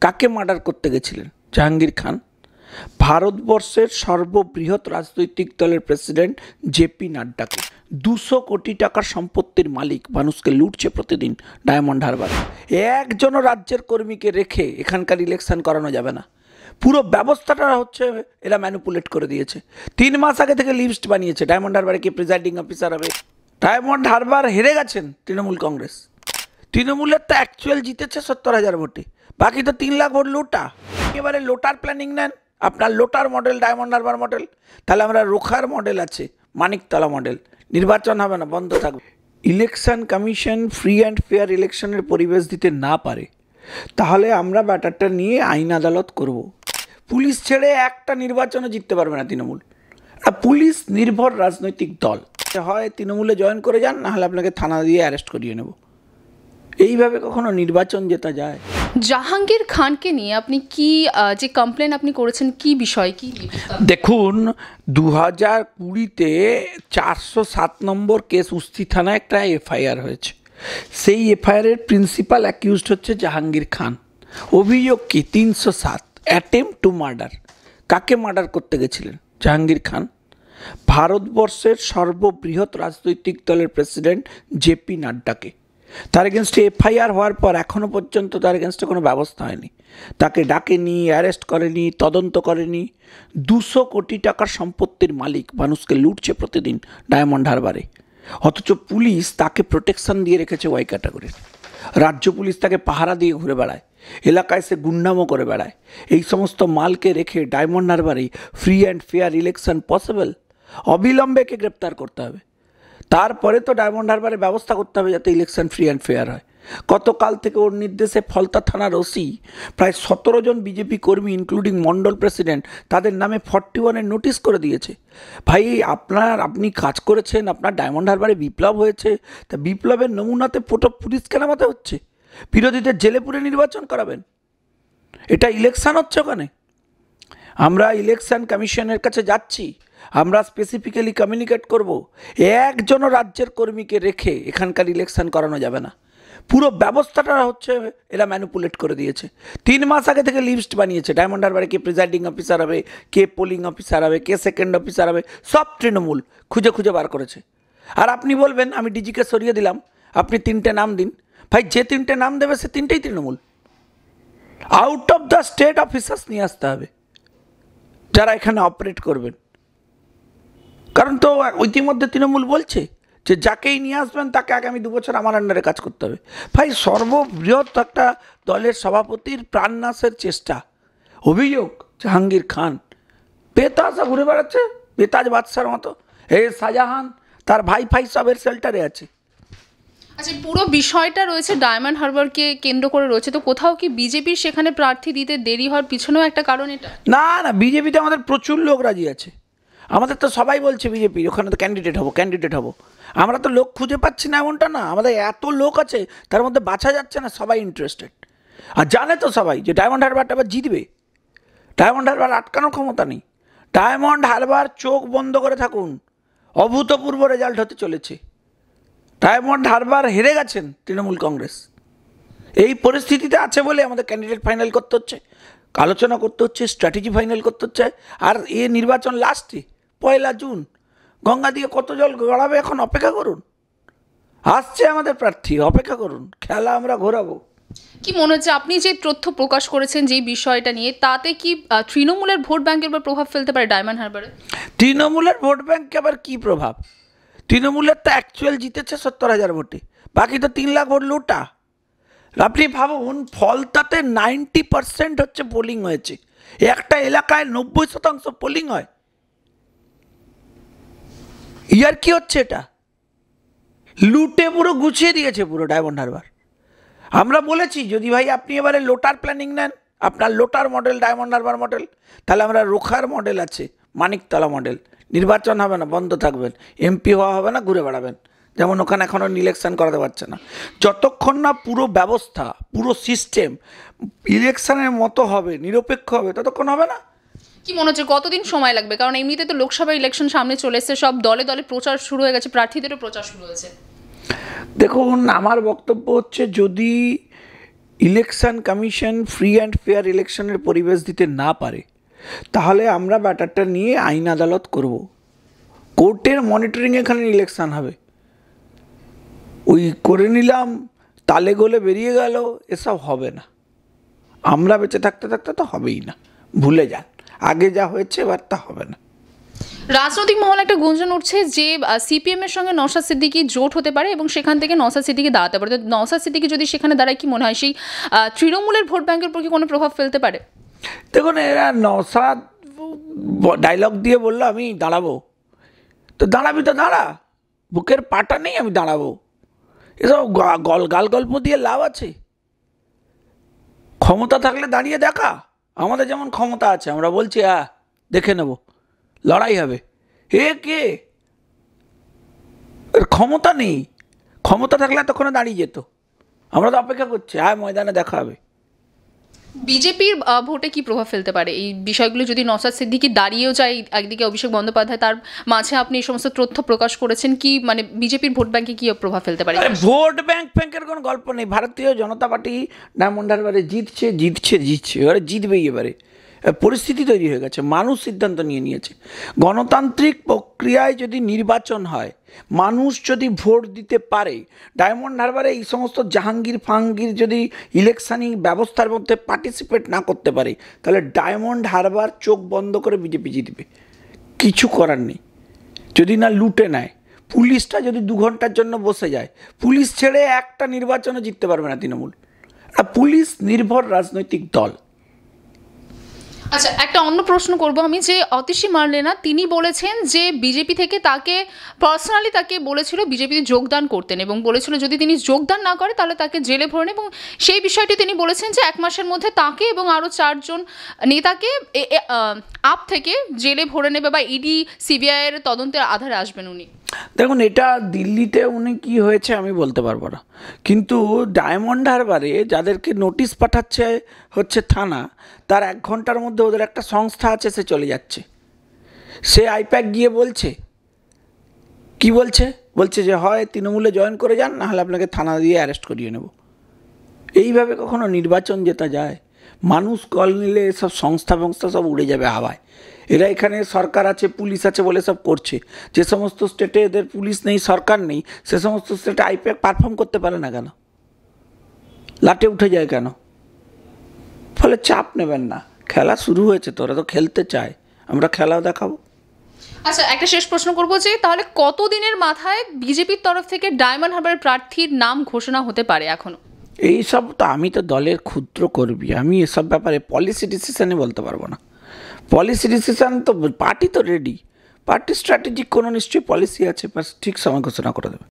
কাকে মার্ডার করতে গেছিলেন? জাহাঙ্গীর খান। ভারতবর্ষের সর্ববৃহৎ রাজনৈতিক দলের প্রেসিডেন্ট জেপি নাড্ডাকে। 200 কোটি টাকার সম্পত্তির মালিক মানুষকে লুটছে প্রতিদিন ডায়মন্ড হারবার। একজনও রাজ্যের কর্মীকে রেখে এখানকার ইলেকশন করানো যাবে না। পুরো ব্যবস্থাটা হচ্ছে এরা ম্যানিপুলেট করে দিয়েছে। 3 মাস আগে থেকে লিস্ট বানিয়েছে ডায়মন্ড হারবারে কে প্রিজাইডিং অফিসার হবে। ডায়মন্ড হারবার হেরে গেছেন তৃণমূল কংগ্রেস। তৃণমূলের তো অ্যাকচুয়াল জিতেছে 70,000 ভোটে, বাকি তো 3 লাখ ভোট লোটা। এবারে লোটার প্ল্যানিং নেন, আপনার লোটার মডেল ডায়মন্ড হারবার মডেল, তাহলে আমরা রোখার মডেল আছে, মানিকতলা মডেল। নির্বাচন হবে না, বন্ধ থাকবে। Election commission free and fair ইলেকশনের পরিবেশ দিতে না পারে, তাহলে আমরা ব্যাটারটা নিয়ে আইন আদালত করব। পুলিশ ছেড়ে একটা নির্বাচনও জিততে পারবে না তৃণমূল। পুলিশ নির্ভর রাজনৈতিক দল, হয় তৃণমূলে জয়েন করে যান, নাহলে আপনাকে থানা দিয়ে অ্যারেস্ট করিয়ে নেব। এইভাবে কখনো নির্বাচন জেতা যায়? জাহাঙ্গীর খানকে নিয়ে আপনি কি যে কমপ্লেন আপনি করেছেন, কি বিষয় কি? দেখুন, 2020-তে 407 নম্বর কেস উস্তি থানায় একটা এফআইআর হয়েছে। সেই এফআইআরের প্রিন্সিপাল অ্যাকিউজড হচ্ছে জাহাঙ্গীর খান। অভিযোগ কি? 307 অ্যাটেম্প্ট টু মার্ডার। কাকে মার্ডার করতে গেছিলেন? জাহাঙ্গীর খান। ভারতবর্ষের সর্ববৃহৎ রাজনৈতিক দলের প্রেসিডেন্ট জেপি নাড্ডাকে। তার এগেনস্টে এফআইআর হওয়ার পর এখনও পর্যন্ত তার এগেনস্টে কোনো ব্যবস্থা হয়নি। তাকে ডাকেনি, অ্যারেস্ট করেনি, তদন্ত করেনি। 200 কোটি টাকার সম্পত্তির মালিক মানুষকে লুটছে প্রতিদিন ডায়মন্ড হারবারে। অথচ পুলিশ তাকে প্রোটেকশন দিয়ে রেখেছে ওয়াই ক্যাটাগরির। রাজ্য পুলিশ তাকে পাহারা দিয়ে ঘুরে বেড়ায়, এলাকায় সে গুন্ডামো করে বেড়ায়। এই সমস্ত মালকে রেখে ডায়মন্ড হারবারে free and fair election possible? অবিলম্বে একে গ্রেপ্তার করতে হবে। তারপরে তো ডায়মন্ড হারবারে ব্যবস্থা করতে হবে যাতে ইলেকশন ফ্রি অ্যান্ড ফেয়ার হয়। গতকাল থেকে ওর নির্দেশে ফলতা থানার ওসি প্রায় 17 জন বিজেপি কর্মী ইনক্লুডিং মন্ডল প্রেসিডেন্ট তাদের নামে 41-এর নোটিশ করে দিয়েছে। ভাই, আপনি কাজ করেছেন, আপনার ডায়মন্ড হারবারে বিপ্লব হয়েছে, তা বিপ্লবের নমুনাতে পুলিশ কেন নামাতে হচ্ছে? বিরোধীদের জেলে পুরে নির্বাচন করাবেন? এটা ইলেকশন হচ্ছে ওখানে? আমরা ইলেকশন কমিশনের কাছে যাচ্ছি, আমরা স্পেসিফিক্যালি কমিউনিকেট করব, একজনও রাজ্যের কর্মীকে রেখে এখানকার ইলেকশন করানো যাবে না। পুরো ব্যবস্থাটা হচ্ছে এরা ম্যানিপুলেট করে দিয়েছে। 3 মাস আগে থেকে লিস্ট বানিয়েছে ডায়মন্ড হারবারে কে প্রিজাইডিং অফিসার হবে, কে পোলিং অফিসার হবে, কে সেকেন্ড অফিসার হবে, সব তৃণমূল খুঁজে খুঁজে বার করেছে। আর আপনি বলবেন আমি ডিজিকে সরিয়ে দিলাম, আপনি 3টে নাম দিন। ভাই, যে 3টে নাম দেবে সে 3টেই তৃণমূল। Out of the state officers নিয়ে আসতে হবে যারা এখানে অপারেট করবেন। কারণ তো ইতিমধ্যে তৃণমূল বলছে যে যাকেই নিয়ে আসবেন তাকে আগামী 2 বছর আমার আন্ডারে কাজ করতে হবে। ভাই, সর্ববৃহৎ একটা দলের সভাপতির প্রাণনাশের চেষ্টা। অভিযোগ জাহাঙ্গীর খান বেতাজা ঘুরে বেড়াচ্ছে, বেতাজ বাদশার মতো। শাহজাহান তার ভাই সবের শেল্টারে আছে। আচ্ছা, পুরো বিষয়টা রয়েছে ডায়মন্ড হারবারকে কেন্দ্র করে রয়েছে, তো কোথাও কি বিজেপির সেখানে প্রার্থী দিতে দেরি হওয়ার পিছনেও একটা কারণ এটা? না, বিজেপিতে আমাদের প্রচুর লোক রাজি আছে। আমাদের তো সবাই বলছে বিজেপি ওখানে তো ক্যান্ডিডেট হবো। আমরা তো লোক খুঁজে পাচ্ছি না, এমনটা না। আমাদের এত লোক আছে, তার মধ্যে বাছা যাচ্ছে না, সবাই ইন্টারেস্টেড। আর জানে তো সবাই যে ডায়মন্ড হারবারটা আবার জিতবে। ডায়মন্ড হারবার আটকানোর ক্ষমতা নেই। ডায়মন্ড হারবার চোখ বন্ধ করে থাকুন, অভূতপূর্ব রেজাল্ট হতে চলেছে। ডায়মন্ড হারবার হেরে গেছেন তৃণমূল কংগ্রেস। এই পরিস্থিতিতে আছে বলে আমাদের ক্যান্ডিডেট ফাইনাল করতে হচ্ছে, আলোচনা করতে হচ্ছে, স্ট্র্যাটেজি ফাইনাল করতে হচ্ছে। আর এ নির্বাচন লাস্টে 1 জুন, গঙ্গা দিয়ে কত জল গড়াবে এখন অপেক্ষা করুন। আসছে আমাদের প্রার্থী, অপেক্ষা করুন, খেলা আমরা ঘোরাবো। কি মনে হচ্ছে আপনি যে তথ্য প্রকাশ করেছেন যে বিষয়টা নিয়ে, তাতে কি তৃণমূলের ভোট ব্যাংকের উপর প্রভাব ফেলতে পারে ডায়মন্ড হারবারে? তৃণমূলের ভোট ব্যাংকে আবার কি প্রভাব? তৃণমূলের তো অ্যাকচুয়াল জিতেছে 70,000 ভোটে, বাকি তো 3 লাখ ভোট লোটা। আপনি ভাবুন, ফলতাতে 90% হচ্ছে পোলিং হয়েছে। একটা এলাকায় 90% পোলিং হয়। ইয়ার কি হচ্ছে? এটা লুটে পুরো গুছিয়ে দিয়েছে পুরো ডায়মন্ড হারবার। আমরা বলেছি যদি ভাই আপনি এবারে লোটার প্ল্যানিং নেন, আপনার লোটার মডেল ডায়মন্ড হারবার মডেল, তাহলে আমরা রোখার মডেল আছে, মানিকতলা মডেল। নির্বাচন হবে না, বন্ধ থাকবেন, এমপি হওয়া হবে না, ঘুরে বেড়াবেন। যেমন ওখানে এখনও ইলেকশন করাতে পারছে না। যতক্ষণ না পুরো ব্যবস্থা, পুরো সিস্টেম ইলেকশনের মতো হবে, নিরপেক্ষ হবে, ততক্ষণ হবে না। কি মনে হচ্ছে কতদিন সময় লাগবে? কারণ এমনিতে তো লোকসভা ইলেকশন সামনে চলে এসেছে, সব দলে দলে প্রচার শুরু হয়ে গেছে, প্রার্থীদেরও প্রচার শুরু হয়েছে। দেখুন, আমার বক্তব্য হচ্ছে যদি election commission free and fair ইলেকশনের পরিবেশ দিতে না পারে, তাহলে আমরা ব্যাটারটা নিয়ে আইন আদালত করব। কোর্টের মনিটরিং এখানে ইলেকশন হবে। ওই করে নিলাম, তালে গোলে বেরিয়ে গেল, এসব হবে না। আমরা বেঁচে থাকতে থাকতে তো হবেই না, ভুলে যান, আগে যা হয়েছে এবার তা হবে না। রাজনৈতিক মহলে একটা গুঞ্জন উঠছে যে সিপিএম এর সঙ্গে নওশাদ সিদ্দিকী জোট হতে পারে এবং সেখান থেকে নওশাদ সিদ্দিকী দাঁড়াতে পারে। তো নওশাদ সিদ্দিকী যদি সেখানে দাঁড়ায়, কি মনে হয় সেই তৃণমূলের ভোট ব্যাংকের উপর কি কোনো প্রভাব ফেলতে পারে? দেখুন, এরা নওশাদ ডায়লগ দিয়ে বললো আমি দাঁড়াবো, তো দাঁড়াবি তো দাঁড়া, বুকের পাটা নেই আমি দাঁড়াবো, এসব গাল গল্প দিয়ে লাভ আছে? ক্ষমতা থাকলে দাঁড়িয়ে দেখা। আমাদের যেমন ক্ষমতা আছে, আমরা বলছি দেখে নেব, লড়াই হবে। কে এর ক্ষমতা নেই, ক্ষমতা থাকলে এতক্ষণে দাঁড়িয়ে যেত। আমরা তো অপেক্ষা করছি, ময়দানে দেখা হবে। বিজেপির ভোটে কি প্রভাব ফেলতে পারে এই বিষয়গুলো যদি নওশাদ সিদ্দিকী দাঁড়িয়েও যায়? একদিকে অভিষেক বন্দ্যোপাধ্যায়, তার মাঝে আপনি এই সমস্ত তথ্য প্রকাশ করেছেন, কি মানে বিজেপির ভোট ব্যাংকে কি প্রভাব ফেলতে পারে? ভোট ব্যাংকের কোনো গল্প নেই। ভারতীয় জনতা পার্টি ডায়মন্ড হারবারে জিতছে, এবারে জিতবেই। এবারে পরিস্থিতি তৈরি হয়ে গেছে, মানুষ সিদ্ধান্ত নিয়ে নিয়েছে। গণতান্ত্রিক প্রক্রিয়ায় যদি নির্বাচন হয়, মানুষ যদি ভোট দিতে পারে, ডায়মন্ড হারবারে এই সমস্ত জাহাঙ্গীর যদি ইলেকশনিং ব্যবস্থার মধ্যে পার্টিসিপেট না করতে পারে, তাহলে ডায়মন্ড হারবার চোখ বন্ধ করে বিজেপি জিতবে। কিছু করার নেই। যদি না লুটে নেয়, পুলিশটা যদি 2 ঘন্টার জন্য বসে যায়, পুলিশ ছেড়ে একটা নির্বাচনে জিততে পারবে না তৃণমূল। পুলিশ নির্ভর রাজনৈতিক দল। আচ্ছা, একটা অন্য প্রশ্ন করব আমি, যে অতীশী মারলেনা তিনি বলেছেন যে বিজেপি থেকে তাকে পার্সোনালি বলেছিল বিজেপিতে যোগদান করতেন এবং বলেছিল যদি তিনি যোগদান না করে তাহলে তাকে জেলে ভরে নেবে, এবং সেই বিষয়টি তিনি বলেছেন যে 1 মাসের মধ্যে তাকে এবং আরও 4 জন নেতাকে আপ থেকে জেলে ভরে নেবে বা ইডি সিবিআই এর তদন্তের আধারে আসবেন উনি। দেখুন, এটা দিল্লিতে উনি কি হয়েছে আমি বলতে পারবো না, কিন্তু ডায়মন্ড হারবারে যাদেরকে নোটিশ পাঠাচ্ছে হচ্ছে থানা, তার 1 ঘন্টার মধ্যে ওদের একটা সংস্থা আছে, সে চলে যাচ্ছে। সে আইপ্যাক গিয়ে বলছে, কি বলছে যে হয় তৃণমূলে জয়েন করে যান, না হলে আপনাকে থানা দিয়ে অ্যারেস্ট করিয়ে নেব। এইভাবে কখনো নির্বাচন জেতা যায়? মানুষ কল নিলে এসব সংস্থা সব উড়ে যাবে হাওয়ায়। এরা এখানে সরকার আছে, পুলিশ আছে বলে সব করছে। যে সমস্ত স্টেটে এদের পুলিশ নেই, সরকার নেই, সে সমস্ত স্টেটে আইপ্যাক পারফর্ম করতে পারে না কেন? লাটে উঠে যায় কেন? ফলে চাপ নেবেন না, খেলা শুরু হয়েছে, তোরা তো খেলতে চায়, আমরা খেলাও দেখাবো। আচ্ছা, একটা শেষ প্রশ্ন করবো যে তাহলে কতদিনের মাথায় বিজেপির তরফ থেকে ডায়মন্ড হারবারের প্রার্থীর নাম ঘোষণা হতে পারে? এখনো এইসব তো আমি তো দলের ক্ষুদ্র কর্মী, আমি এসব ব্যাপারে পলিসি ডিসিশনে বলতে পারবো না। পলিসি ডিসিশন তো পার্টি তো রেডি, পার্টি স্ট্র্যাটেজিক কোনো নিশ্চয়ই পলিসি আছে, ঠিক সময় ঘোষণা করে দেবে।